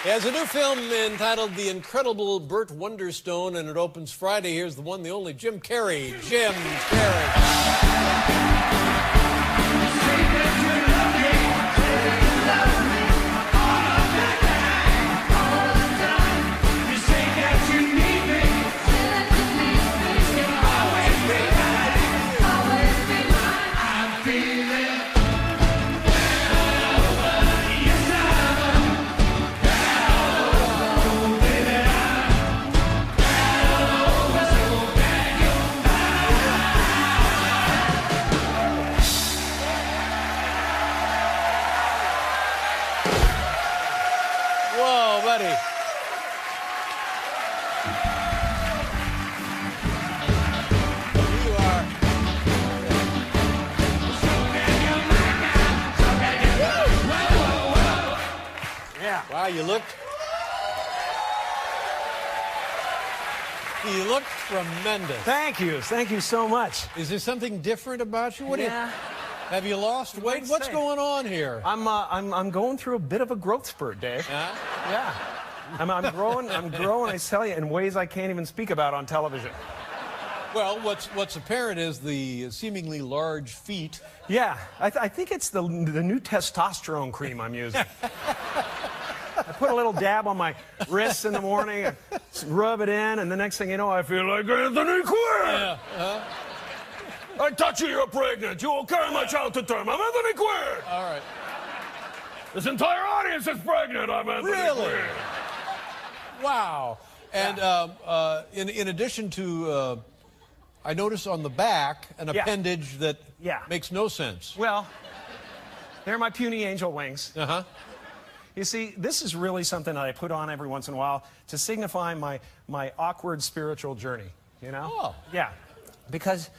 He has a new film entitled The Incredible Burt Wonderstone, and it opens Friday. Here's the one, the only Jim Carrey. Jim Carrey. Whoa, buddy. You are. Yeah. Wow, you look tremendous. Thank you so much. Is there something different about you? What do you, have you lost weight? might What's say. going on here? I'm going through a bit of a growth spurt, Dave. Yeah. I'm growing, I tell you, in ways I can't even speak about on television. Well, what's apparent is the seemingly large feet. Yeah, I think it's the new testosterone cream I'm using. I put a little dab on my wrists in the morning, and rub it in, and the next thing you know, I feel like Anthony Quinn. Yeah. I touch you, you're pregnant. You will carry my child to term. I'm Anthony Quinn. All right. This entire audience is pregnant. I'm Anthony Really? Quinn. Wow. And in addition to, I notice on the back an appendage that makes no sense. Well, they're my puny angel wings. Uh-huh. You see, this is really something that I put on every once in a while to signify my awkward spiritual journey, you know? Oh. Yeah. Because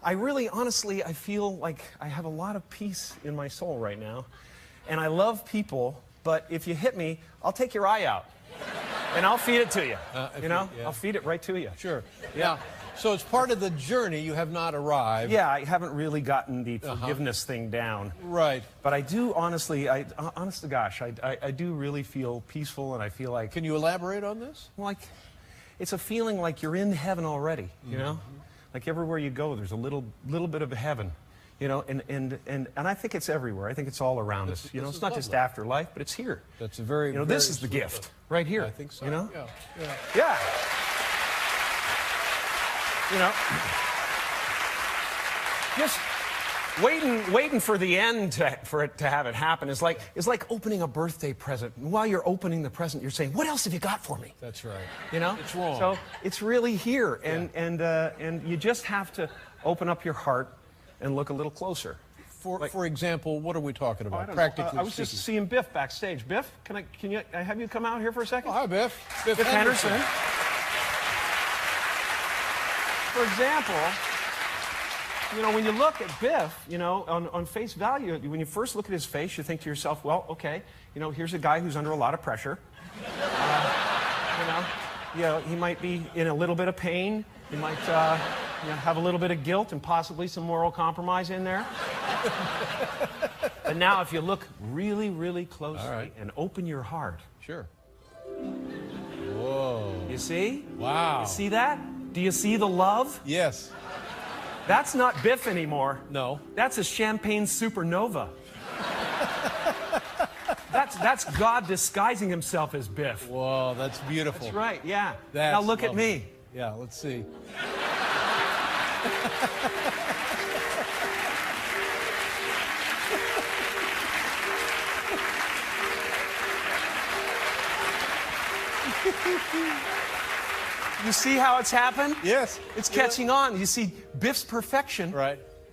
I really, honestly, I feel like I have a lot of peace in my soul right now. And I love people, but if you hit me, I'll take your eye out. And I'll feed it to you. You know? I'll feed it right to you. Sure. Yeah. So it's part of the journey. You have not arrived. Yeah, I haven't really gotten the forgiveness thing down. Right. But I do, honestly, honest to gosh, I do really feel peaceful, and I feel like... Can you elaborate on this? Like, it's a feeling like you're in heaven already, you know? Like everywhere you go, there's a little bit of heaven, you know? And I think it's everywhere. I think it's all around us. You know, it's not just afterlife, but it's here. That's a very, you know, this is the gift right here. I think so. You know? Yeah. You know, just waiting for the end for it to have it happen is like opening a birthday present. And while you're opening the present, you're saying, "What else have you got for me?" That's right. You know, it's wrong. So it's really here, and you just have to open up your heart and look a little closer. For example, what are we talking about? I don't Practically know. I was just seeing Biff backstage. Biff, can you have you come out here for a second? Oh, hi, Biff. Biff Henderson. For example, you know, when you look at Biff, you know, on face value, when you first look at his face, you think to yourself, well, okay, you know, here's a guy who's under a lot of pressure. You know, he might be in a little bit of pain. He might you know, have a little bit of guilt and possibly some moral compromise in there. But now if you look really, really closely and open your heart. Sure. Whoa. You see? Wow. You see that? Do you see the love? Yes. That's not Biff anymore. No. That's a champagne supernova. That's God disguising himself as Biff. Whoa, that's beautiful. That's right, yeah. That's now look lovely. at me. Yeah, let's see. You see how it's happened? Yes. It's catching on. You see, Biff's perfection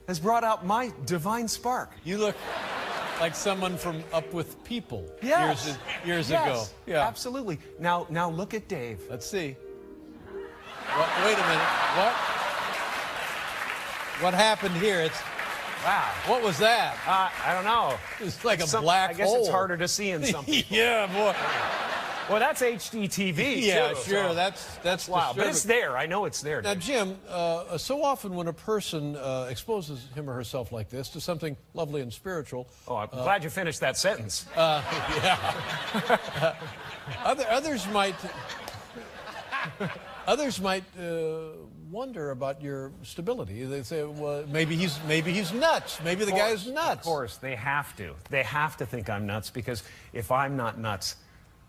has brought out my divine spark. You look like someone from Up with People years ago. Yeah, absolutely. Now look at Dave. Let's see. Wait a minute. What happened here? Wow. What was that? I don't know. It's like a black hole. I guess it's harder to see in some people. Yeah, boy. Well, that's HDTV, yeah, too. sure. So. That's wow. But it's there. I know it's there. Now, Jim, so often when a person exposes him or herself like this to something lovely and spiritual... Oh, I'm glad you finished that sentence. Yeah. Others might. Others might wonder about your stability. They say, well, maybe he's nuts. Maybe the guy's nuts. Of course, they have to. They have to think I'm nuts, because if I'm not nuts,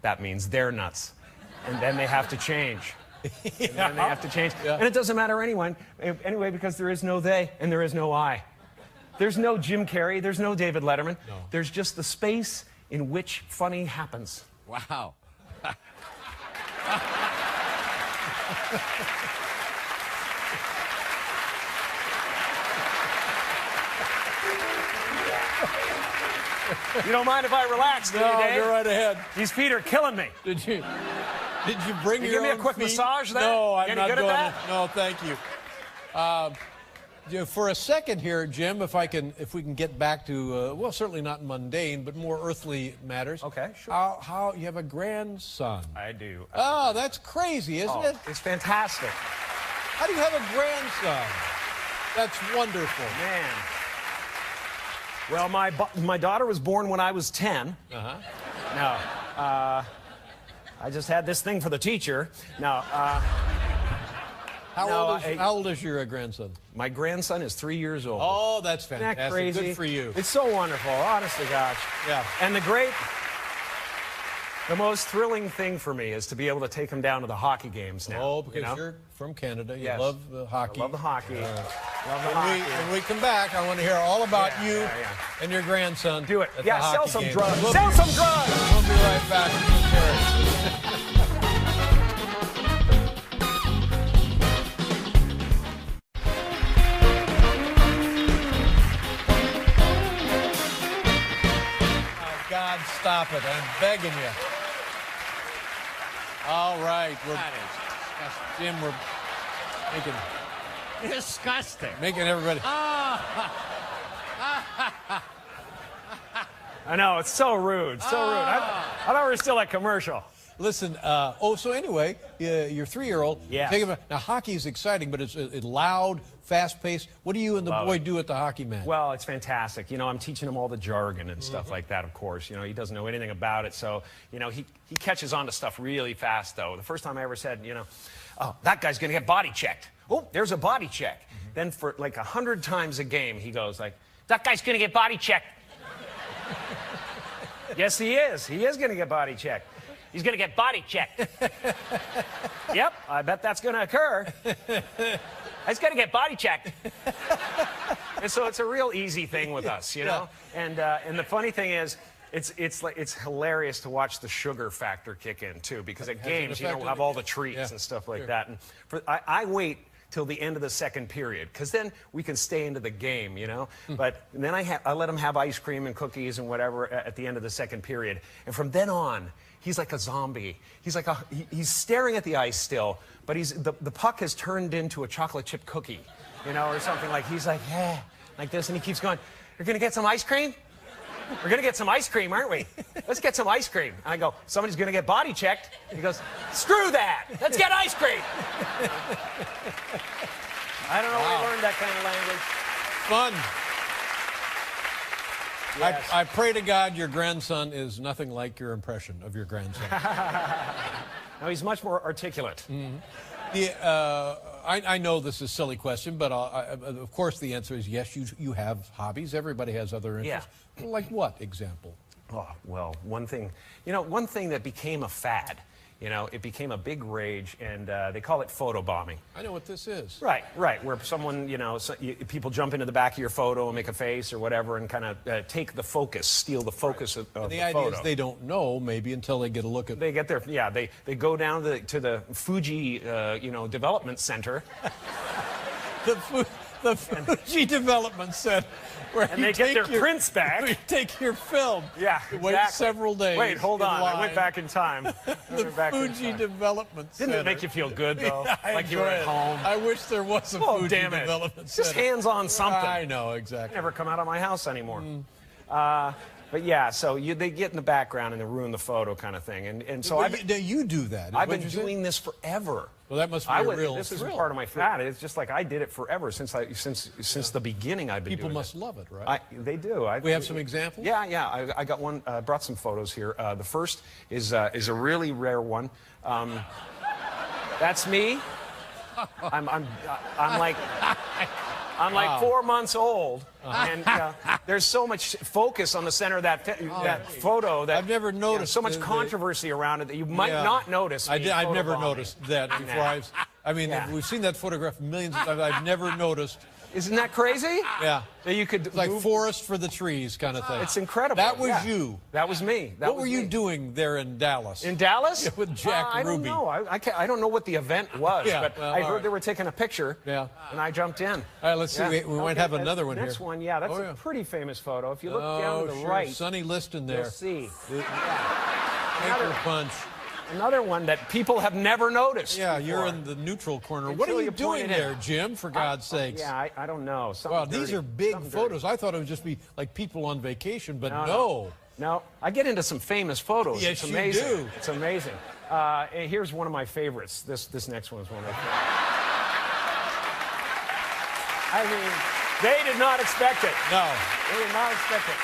that means they're nuts. And then they have to change. Yeah. And then they have to change. Yeah. And it doesn't matter anyway, because there is no they and there is no I. There's no Jim Carrey. There's no David Letterman. No. There's just the space in which funny happens. Wow. You don't mind if I relax, do you, No, Dave? go right ahead. These feet are killing me. Did you bring your give me a own quick feet? massage there? No, I'm You any not good at doing that? it. No, thank you. For a second here, Jim, if we can get back to well, certainly not mundane, but more earthly matters. Okay, sure. How you have a grandson? I do. Oh, that's crazy, isn't it? It's fantastic. How do you have a grandson? That's wonderful. Man. Well, my daughter was born when I was 10. Uh-huh. No. I just had this thing for the teacher. No. How old is your grandson? My grandson is 3 years old. Oh, that's Isn't fantastic. that crazy? Good for you. It's so wonderful, honest to gosh. Yeah. And the most thrilling thing for me is to be able to take him down to the hockey games now. Oh, because you know? you're from Canada. You Yes. love hockey. I love the hockey. Love the When hockey. we come back, I want to hear all about Yeah, you yeah. and your grandson. Do it. at Yeah, the sell hockey some game. drugs. We'll Sell be- some drugs. We'll be right back. Oh, God, stop it. I'm begging you. All right. That is Jim, we're disgusting. making everybody. I know, it's so rude. So rude. I thought we were still at commercial. Listen, so anyway, your 3-year-old. Yes. Take him, now, hockey is exciting, but it's loud, fast-paced. What do you and the boy do at the hockey match? Well, it's fantastic. You know, I'm teaching him all the jargon and stuff like that, of course. You know, he doesn't know anything about it. So, you know, he catches on to stuff really fast, though. The first time I ever said, you know, oh, that guy's going to get body checked. Oh, there's a body check. Then for like 100 times a game, he goes like, that guy's going to get body checked. Yes, he is. He is going to get body checked. He's going to get body checked. Yep, I bet that's going to occur. He's going to get body checked. And so it's a real easy thing with us, you know? And the funny thing is, it's hilarious to watch the sugar factor kick in, too, because at games, you know, we'll have all the treats and stuff like that. And I wait till the end of the second period, because then we can stay into the game, you know? But then I let him have ice cream and cookies and whatever at the end of the second period. And from then on, he's like a zombie. He's like he's staring at the ice still, but the puck has turned into a chocolate chip cookie, you know, or something. Like he's like, yeah, like this, and he keeps going, you're gonna get some ice cream? We're gonna get some ice cream, aren't we? Let's get some ice cream. And I go, somebody's gonna get body checked. He goes, screw that, let's get ice cream. I don't know where he learned that kind of language. Fun. Yes. I pray to God your grandson is nothing like your impression of your grandson. No, he's much more articulate. I know this is a silly question, but of course the answer is yes, you have hobbies. Everybody has other interests. Yeah. Like what example? Oh, well, one thing that became a fad, you know, it became a big rage, and they call it photobombing. I know what this is. Right, where someone, you know, people jump into the back of your photo and make a face or whatever and kind of take the focus, steal the focus of the photo. The idea is they don't know, maybe, until they get a look at it. They get there, yeah, they go down to the Fuji, you know, development center. The Fuji Development Center. And they get their prints back. You take your film. Yeah, Wait exactly. several days. Wait, hold on. line. I went back in time. The Fuji Development Center. Didn't it make you feel good, though? Yeah, like you were at home? I wish there was a Oh, Fuji damn it. Development Just Center. hands-on something. I know, exactly. Never come out of my house anymore. But But yeah, so they get in the background and they ruin the photo kind of thing. And so you do that. I've been doing this forever. Well, that must be a real This thrill. is part of my fad. It's just like I did it forever since the beginning. I've been People doing must it. love it, right? They do. We have some examples? Yeah. I got one. Brought some photos here. The first is a really rare one. That's me. I'm like 4 months old, and there's so much focus on the center of that photo that I've never noticed so much controversy around it that you might not notice. I've never noticed that before. I mean, we've seen that photograph millions of times. I've never noticed. Isn't that crazy? Yeah. That you could like forest for the trees kind of thing. It's incredible. That was you. That was me. What were you doing there in Dallas? In Dallas? Yeah, with Jack I Ruby. don't know. I don't know what the event was, but well, I heard they were taking a picture, and I jumped in. All right, let's see. We might have another one here. Next one, that's a pretty famous photo. If you look down to the right, Sonny Liston there. You'll see. Anchor punch. Another one that people have never noticed. Yeah, before. you're in the neutral corner. What are you doing there, Jim, for God's sakes? Yeah, I don't know. Wow, these are big photos. I thought it would just be like people on vacation, but no. No, I get into some famous photos. Yes, it's amazing. you do. It's amazing. And here's one of my favorites. This next one is one of my favorites. I mean, they did not expect it. No. They did not expect it.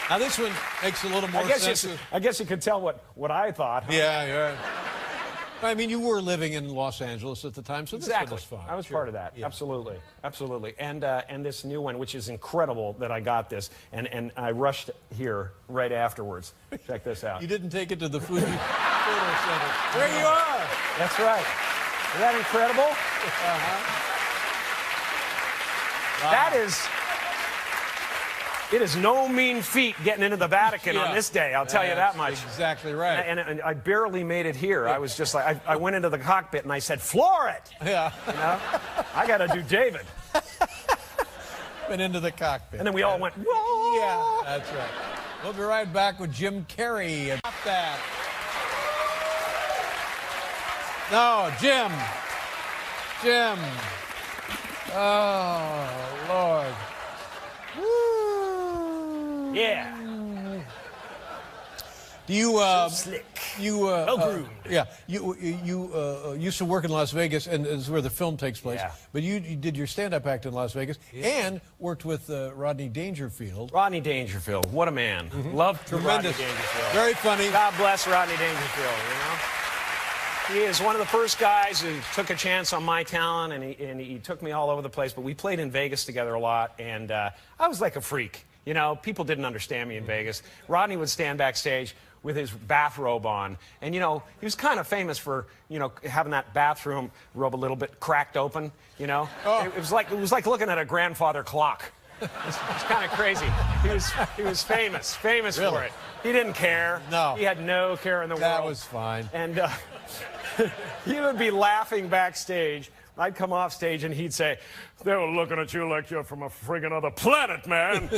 Now this one makes a little more sense. I guess you could tell what I thought. Huh? Yeah. I mean, you were living in Los Angeles at the time, so exactly. This was fun. I was part of that. Yeah. Absolutely. And this new one, which is incredible that I got this, and I rushed here right afterwards. Check this out. You didn't take it to the Fuji Photo Center. There you are. That's right. Isn't that incredible? Wow. That is. It is no mean feat getting into the Vatican on this day, I'll tell you that much. Exactly right. And I barely made it here. I was just like, I went into the cockpit and I said, floor it! Yeah. You know? I got to do David. Went into the cockpit. And then we all went, whoa! Yeah, that's right. We'll be right back with Jim Carrey. About that. No, Jim. Oh, Lord. Yeah. Do you slick. groomed. Yeah. You used to work in Las Vegas, and this is where the film takes place. Yeah. But you did your stand-up act in Las Vegas and worked with Rodney Dangerfield. Rodney Dangerfield, what a man. Loved Tremendous. Rodney Dangerfield. Very funny. God bless Rodney Dangerfield, you know? He is one of the first guys who took a chance on my talent, and he took me all over the place. But we played in Vegas together a lot, and I was like a freak. You know, people didn't understand me in Vegas. Rodney would stand backstage with his bathrobe on. And, you know, he was kind of famous for, you know, having that bathroom robe a little bit cracked open, you know. Oh. It was like looking at a grandfather clock. It's kind of crazy. He was famous Really? for it. He didn't care. No. He had no care in the world. That was fine. And he would be laughing backstage. I'd come off stage and he'd say, "They were looking at you like you're from a friggin' other planet, man."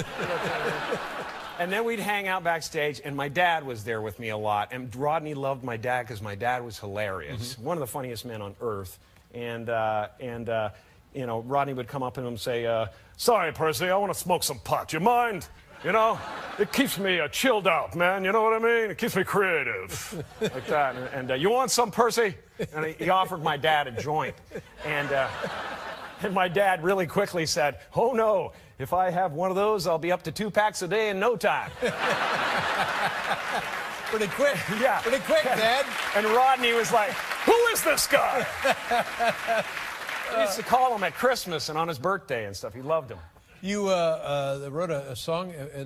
And then we'd hang out backstage, and my dad was there with me a lot. And Rodney loved my dad because my dad was hilarious, one of the funniest men on earth. And you know, Rodney would come up to him and say, "Sorry, Percy, I want to smoke some pot. You mind? You know, it keeps me chilled out, man. You know what I mean? It keeps me creative." Like that. And you want some, Percy? And he offered my dad a joint. And my dad really quickly said, "Oh, no. If I have one of those, I'll be up to 2 packs a day in no time." Pretty quick. Yeah. Pretty quick, Dad. And Rodney was like, "Who is this guy?" I used to call him at Christmas and on his birthday and stuff. He loved him. You wrote a song and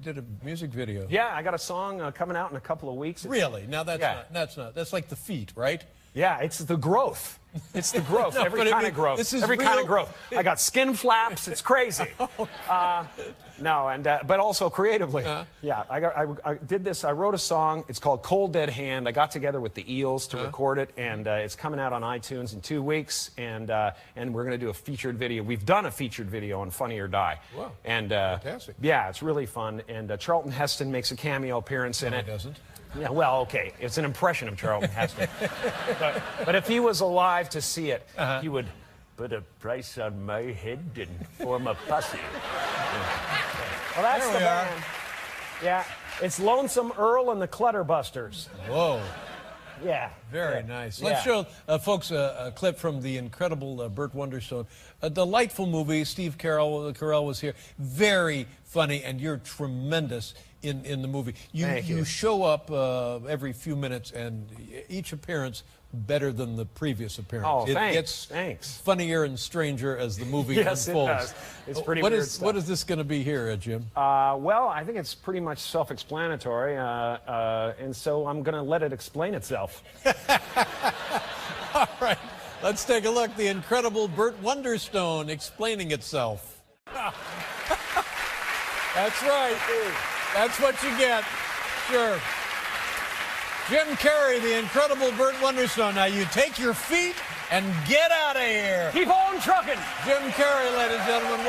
did a music video. Yeah, I got a song coming out in a couple of weeks. Really? Now that's like the feet, right? Yeah, it's the growth. It's the growth. No, Every kind of growth. This is Every kind real. of growth. I got skin flaps. It's crazy. No, and but also creatively. Yeah, I did this. I wrote a song. It's called "Cold Dead Hand." I got together with the Eels to record it, and it's coming out on iTunes in 2 weeks. And we're going to do a featured video. We've done a featured video on Funny or Die. Wow. And fantastic. yeah, it's really fun. And Charlton Heston makes a cameo appearance in it. He doesn't. Yeah, well, okay. It's an impression of Charlton Heston. but if he was alive to see it, he would put a price on my head and form a posse. Well, that's There the we are. band. Yeah, it's Lonesome Earl and the Clutterbusters. Whoa. Yeah. Very nice. Let's show folks a clip from the incredible Burt Wonderstone. A delightful movie. Steve Carell was here. Very funny, and you're tremendous in the movie. You show up every few minutes, and each appearance better than the previous appearance. Oh, It thanks. gets Thanks. funnier and stranger as the movie Yes, unfolds. it does. It's pretty What weird is stuff. what is this going to be here, Jim? Well, I think it's pretty much self-explanatory, and so I'm going to let it explain itself. All right, let's take a look. The incredible Burt Wonderstone explaining itself. That's right. That's what you get. Sure. Jim Carrey, the incredible Burt Wonderstone. Now you take your feet and get out of here. Keep on trucking. Jim Carrey, ladies and gentlemen.